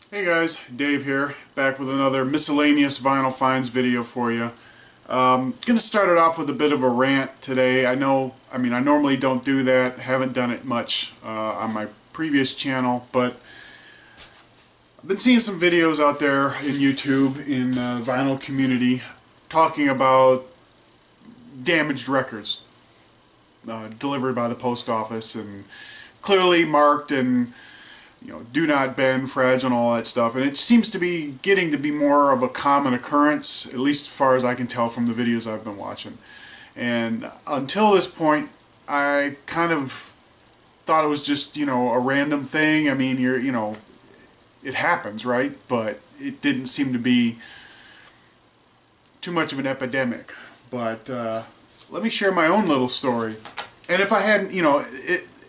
Hey guys, Dave here, back with another miscellaneous vinyl finds video for you. Gonna start it off with a bit of a rant today. I normally don't do that, haven't done it much on my previous channel, but I've been seeing some videos out there in YouTube, in the vinyl community, talking about damaged records delivered by the post office and clearly marked and do not bend, fragile, and all that stuff. And it seems to be getting to be more of a common occurrence, at least as far as I can tell from the videos I've been watching. And until this point, I kind of thought it was just, a random thing. I mean, it happens, right? But it didn't seem to be too much of an epidemic. But let me share my own little story. And if I hadn't,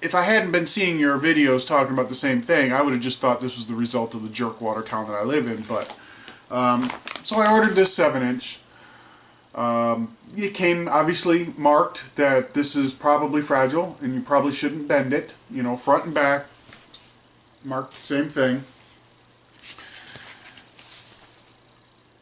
if I hadn't been seeing your videos talking about the same thing, I would have just thought this was the result of the jerkwater town that I live in. But so I ordered this 7-inch. It came obviously marked that this is probably fragile and you probably shouldn't bend it. Front and back marked the same thing.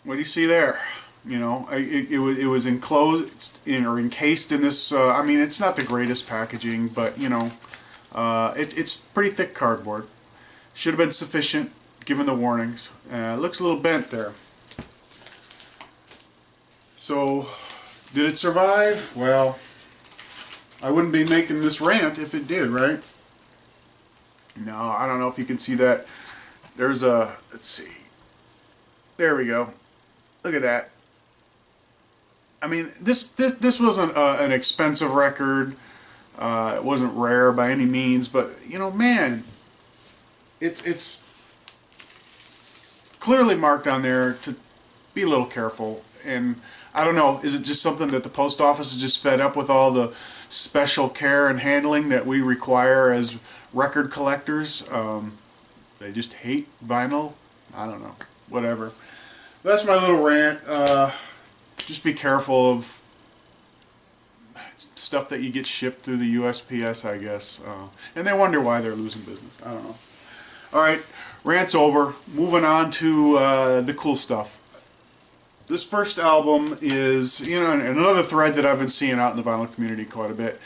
What do you see there? It was enclosed or encased in this. I mean, it's not the greatest packaging, but it's pretty thick cardboard. Should have been sufficient given the warnings. It looks a little bent there. So, did it survive? Well, I wouldn't be making this rant if it did, right? No, I don't know if you can see that. There's a, let's see. There we go. Look at that. I mean, this wasn't an expensive record. It wasn't rare by any means, but man, it's clearly marked on there to be a little careful. And I don't know, is it just something that the post office is just fed up with all the special care and handling that we require as record collectors? They just hate vinyl? I don't know. Whatever. That's my little rant. Just be careful of stuff that you get shipped through the USPS, I guess. And they wonder why they're losing business. I don't know. Alright, rant's over. Moving on to the cool stuff. This first album is, another thread that I've been seeing out in the vinyl community quite a bit.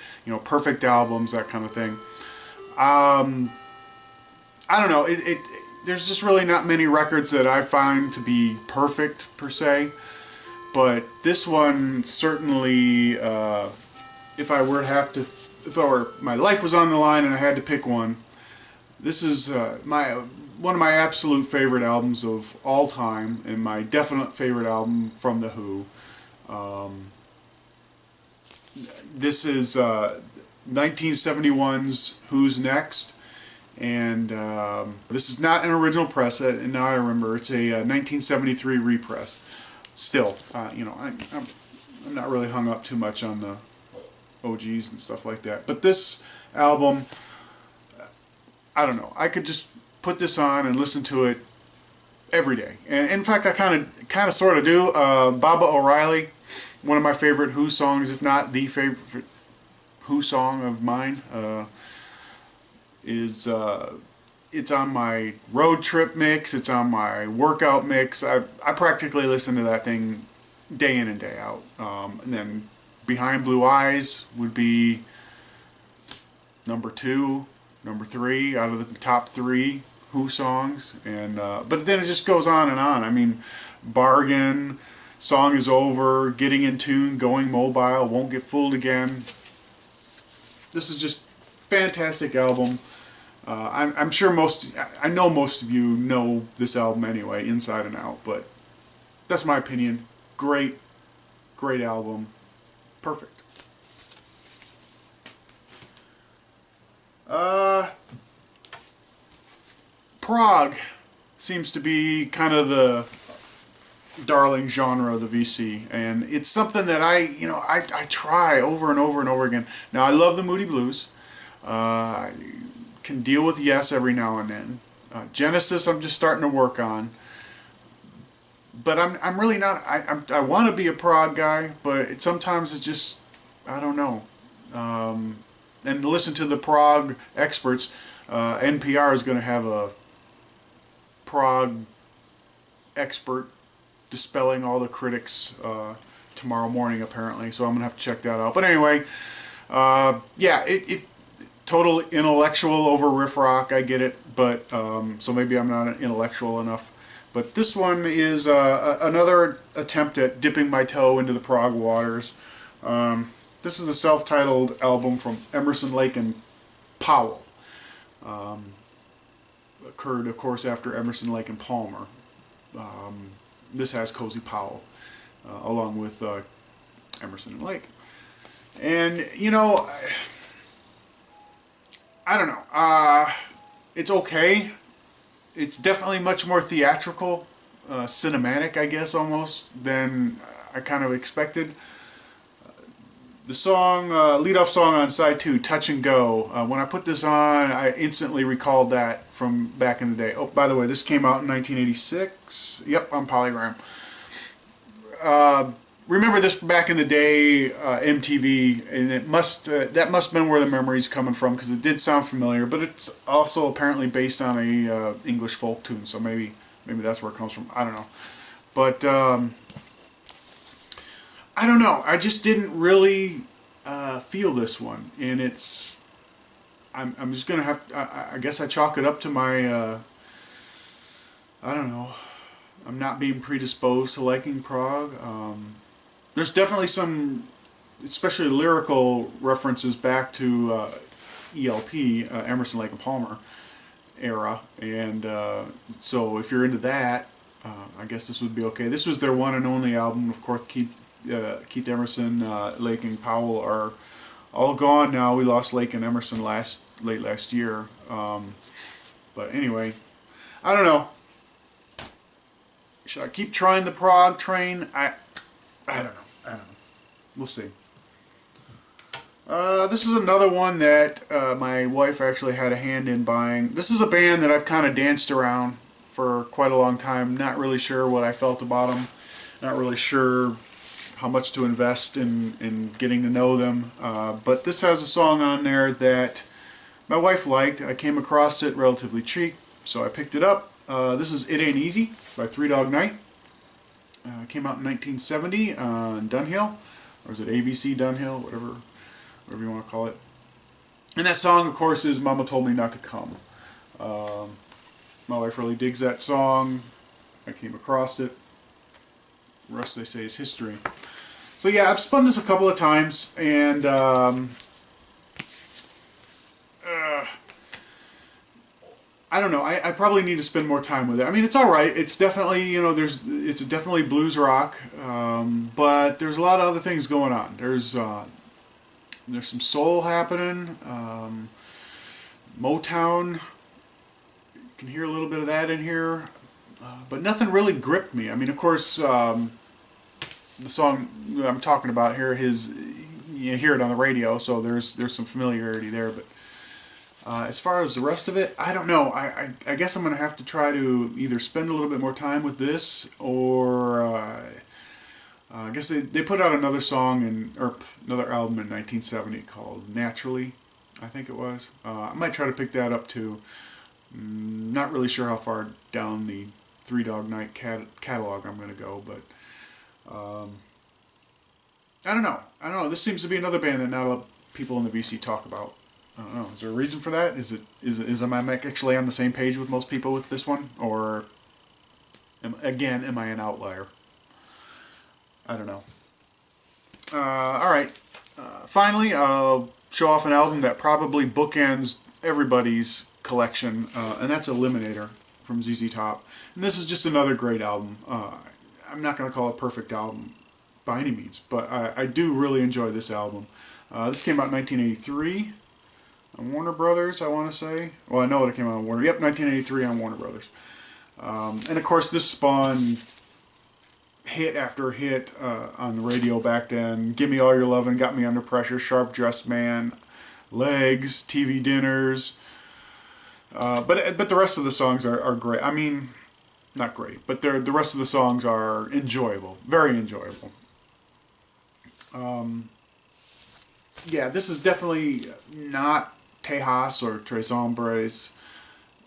Perfect albums, that kind of thing. I don't know. There's just really not many records that I find to be perfect, per se. But this one certainly, if my life was on the line and I had to pick one, this is one of my absolute favorite albums of all time, and my definite favorite album from The Who. This is 1971's Who's Next, and this is not an original press, and now I remember, it's a 1973 repress. Still, I'm not really hung up too much on the OGs and stuff like that. But this album, I don't know. I could just put this on and listen to it every day. And in fact, I kind of sort of do. Baba O'Reilly, one of my favorite Who songs, if not the favorite Who song of mine, is. It's on my road trip mix, it's on my workout mix. I practically listen to that thing day in and day out. And then Behind Blue Eyes would be number 2, number 3 out of the top 3 Who songs. And but then it just goes on and on. I mean, Bargain, Song Is Over, Getting in Tune, Going Mobile, Won't Get Fooled Again. This is just fantastic album. I'm sure I know most of you know this album anyway, inside and out, but that's my opinion. Great album. Perfect. Prog seems to be kind of the darling genre of the VC, and it's something that I try over and over and over again. Now, I love the Moody Blues. I can deal with Yes every now and then. Genesis I'm just starting to work on, but I'm really not. I want to be a prog guy, but sometimes it's just, I don't know. And listen to the prog experts. NPR is going to have a prog expert dispelling all the critics tomorrow morning apparently, so I'm gonna have to check that out. But anyway, yeah, it total intellectual over riff rock, I get it, but so maybe I'm not intellectual enough. But this one is another attempt at dipping my toe into the prog waters. This is the self-titled album from Emerson, Lake and Powell. Occurred, of course, after Emerson, Lake and Palmer. This has Cozy Powell along with Emerson and Lake. And, you know, I don't know. It's okay. It's definitely much more theatrical, cinematic, I guess, almost, than I kind of expected. The song, lead-off song on side 2, Touch and Go. When I put this on, I instantly recalled that from back in the day. Oh, by the way, this came out in 1986. Yep, on Polygram. Remember this from back in the day, MTV, and it must that must have been where the memory's coming from, because it did sound familiar. But it's also apparently based on a English folk tune, so maybe that's where it comes from. I don't know, but I don't know. I just didn't really feel this one, and it's. I'm just gonna have. I guess I chalk it up to my. I don't know. I'm not being predisposed to liking prog. There's definitely some, especially lyrical references back to ELP, Emerson, Lake and Palmer era, and so if you're into that, I guess this would be okay. This was their one and only album. Of course, Keith Emerson, Lake and Powell are all gone now. We lost Lake and Emerson late last year. But anyway, I don't know. Should I keep trying the prog train? I don't know. We'll see. This is another one that my wife actually had a hand in buying. This is a band that I've kind of danced around for quite a long time. Not really sure what I felt about them. Not really sure how much to invest in getting to know them. But this has a song on there that my wife liked. I came across it relatively cheap, so I picked it up. This is It Ain't Easy by Three Dog Night. Came out in 1970 on Dunhill, or is it ABC Dunhill, whatever you want to call it. And that song, of course, is Mama Told Me Not to Come. My wife really digs that song. I came across it. The rest, they say, is history. So yeah, I've spun this a couple of times, and I don't know. I probably need to spend more time with it. I mean, it's all right. It's definitely, you know, it's definitely blues rock, but there's a lot of other things going on. There's some soul happening, Motown. You can hear a little bit of that in here, but nothing really gripped me. I mean, of course, the song I'm talking about here, you hear it on the radio, so there's some familiarity there, but. As far as the rest of it, I don't know. I guess I'm going to have to try to either spend a little bit more time with this, or I guess they put out another song or another album in 1970 called Naturally, I think it was. I might try to pick that up too. Not really sure how far down the Three Dog Night catalog I'm going to go, but I don't know. This seems to be another band that not a lot of people in the VC talk about. I don't know. Is there a reason for that? Am I actually on the same page with most people with this one, or am I an outlier? I don't know. All right. Finally, I'll show off an album that probably bookends everybody's collection, and that's Eliminator from ZZ Top. And this is just another great album. I'm not going to call it a perfect album by any means, but I do really enjoy this album. This came out in 1983. On Warner Brothers, I want to say. Well, I know it came out on Warner. Yep, 1983 on Warner Brothers. And of course, this spawned hit after hit on the radio back then. Give Me All Your Lovin', Got Me Under Pressure, Sharp Dressed Man, Legs, TV Dinners. But the rest of the songs are great. I mean, not great, but the rest of the songs are enjoyable, very enjoyable. Yeah, this is definitely not Tejas or Tres Hombres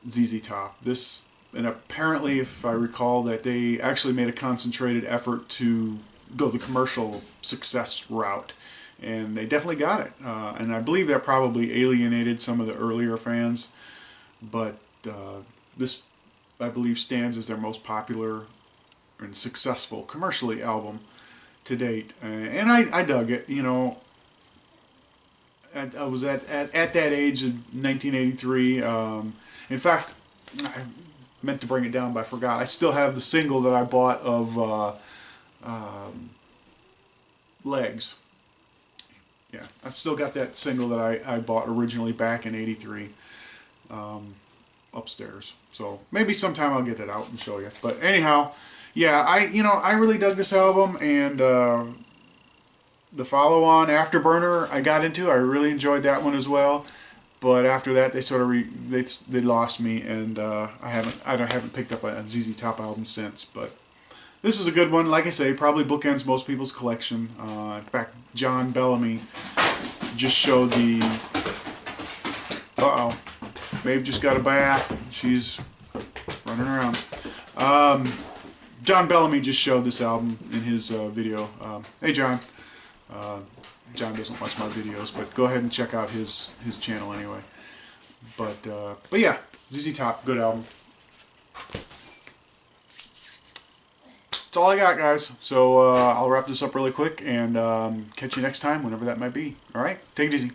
ZZ Top. This and apparently, if I recall, that they actually made a concentrated effort to go the commercial success route, and they definitely got it. And I believe that probably alienated some of the earlier fans, but this, I believe, stands as their most popular and successful commercially album to date. And I dug it. You know, I was at that age of 1983. In fact, I meant to bring it down, but I forgot. I still have the single that I bought of Legs. Yeah, I've still got that single that I bought originally back in '83 upstairs. So maybe sometime I'll get it out and show you. But anyhow, yeah, I really dug this album, and the follow-on Afterburner I got into. I really enjoyed that one as well. But after that, they sort of they lost me, and I haven't picked up a ZZ Top album since. But this was a good one. Like I say, probably bookends most people's collection. In fact, John Bellamy just showed the. Uh-oh, Maeve just got a bath. She's running around. John Bellamy just showed this album in his video. Hey, John. John doesn't watch my videos, but go ahead and check out his channel anyway. But yeah, ZZ Top, good album. That's all I got, guys. So I'll wrap this up really quick and catch you next time, whenever that might be. All right, take it easy.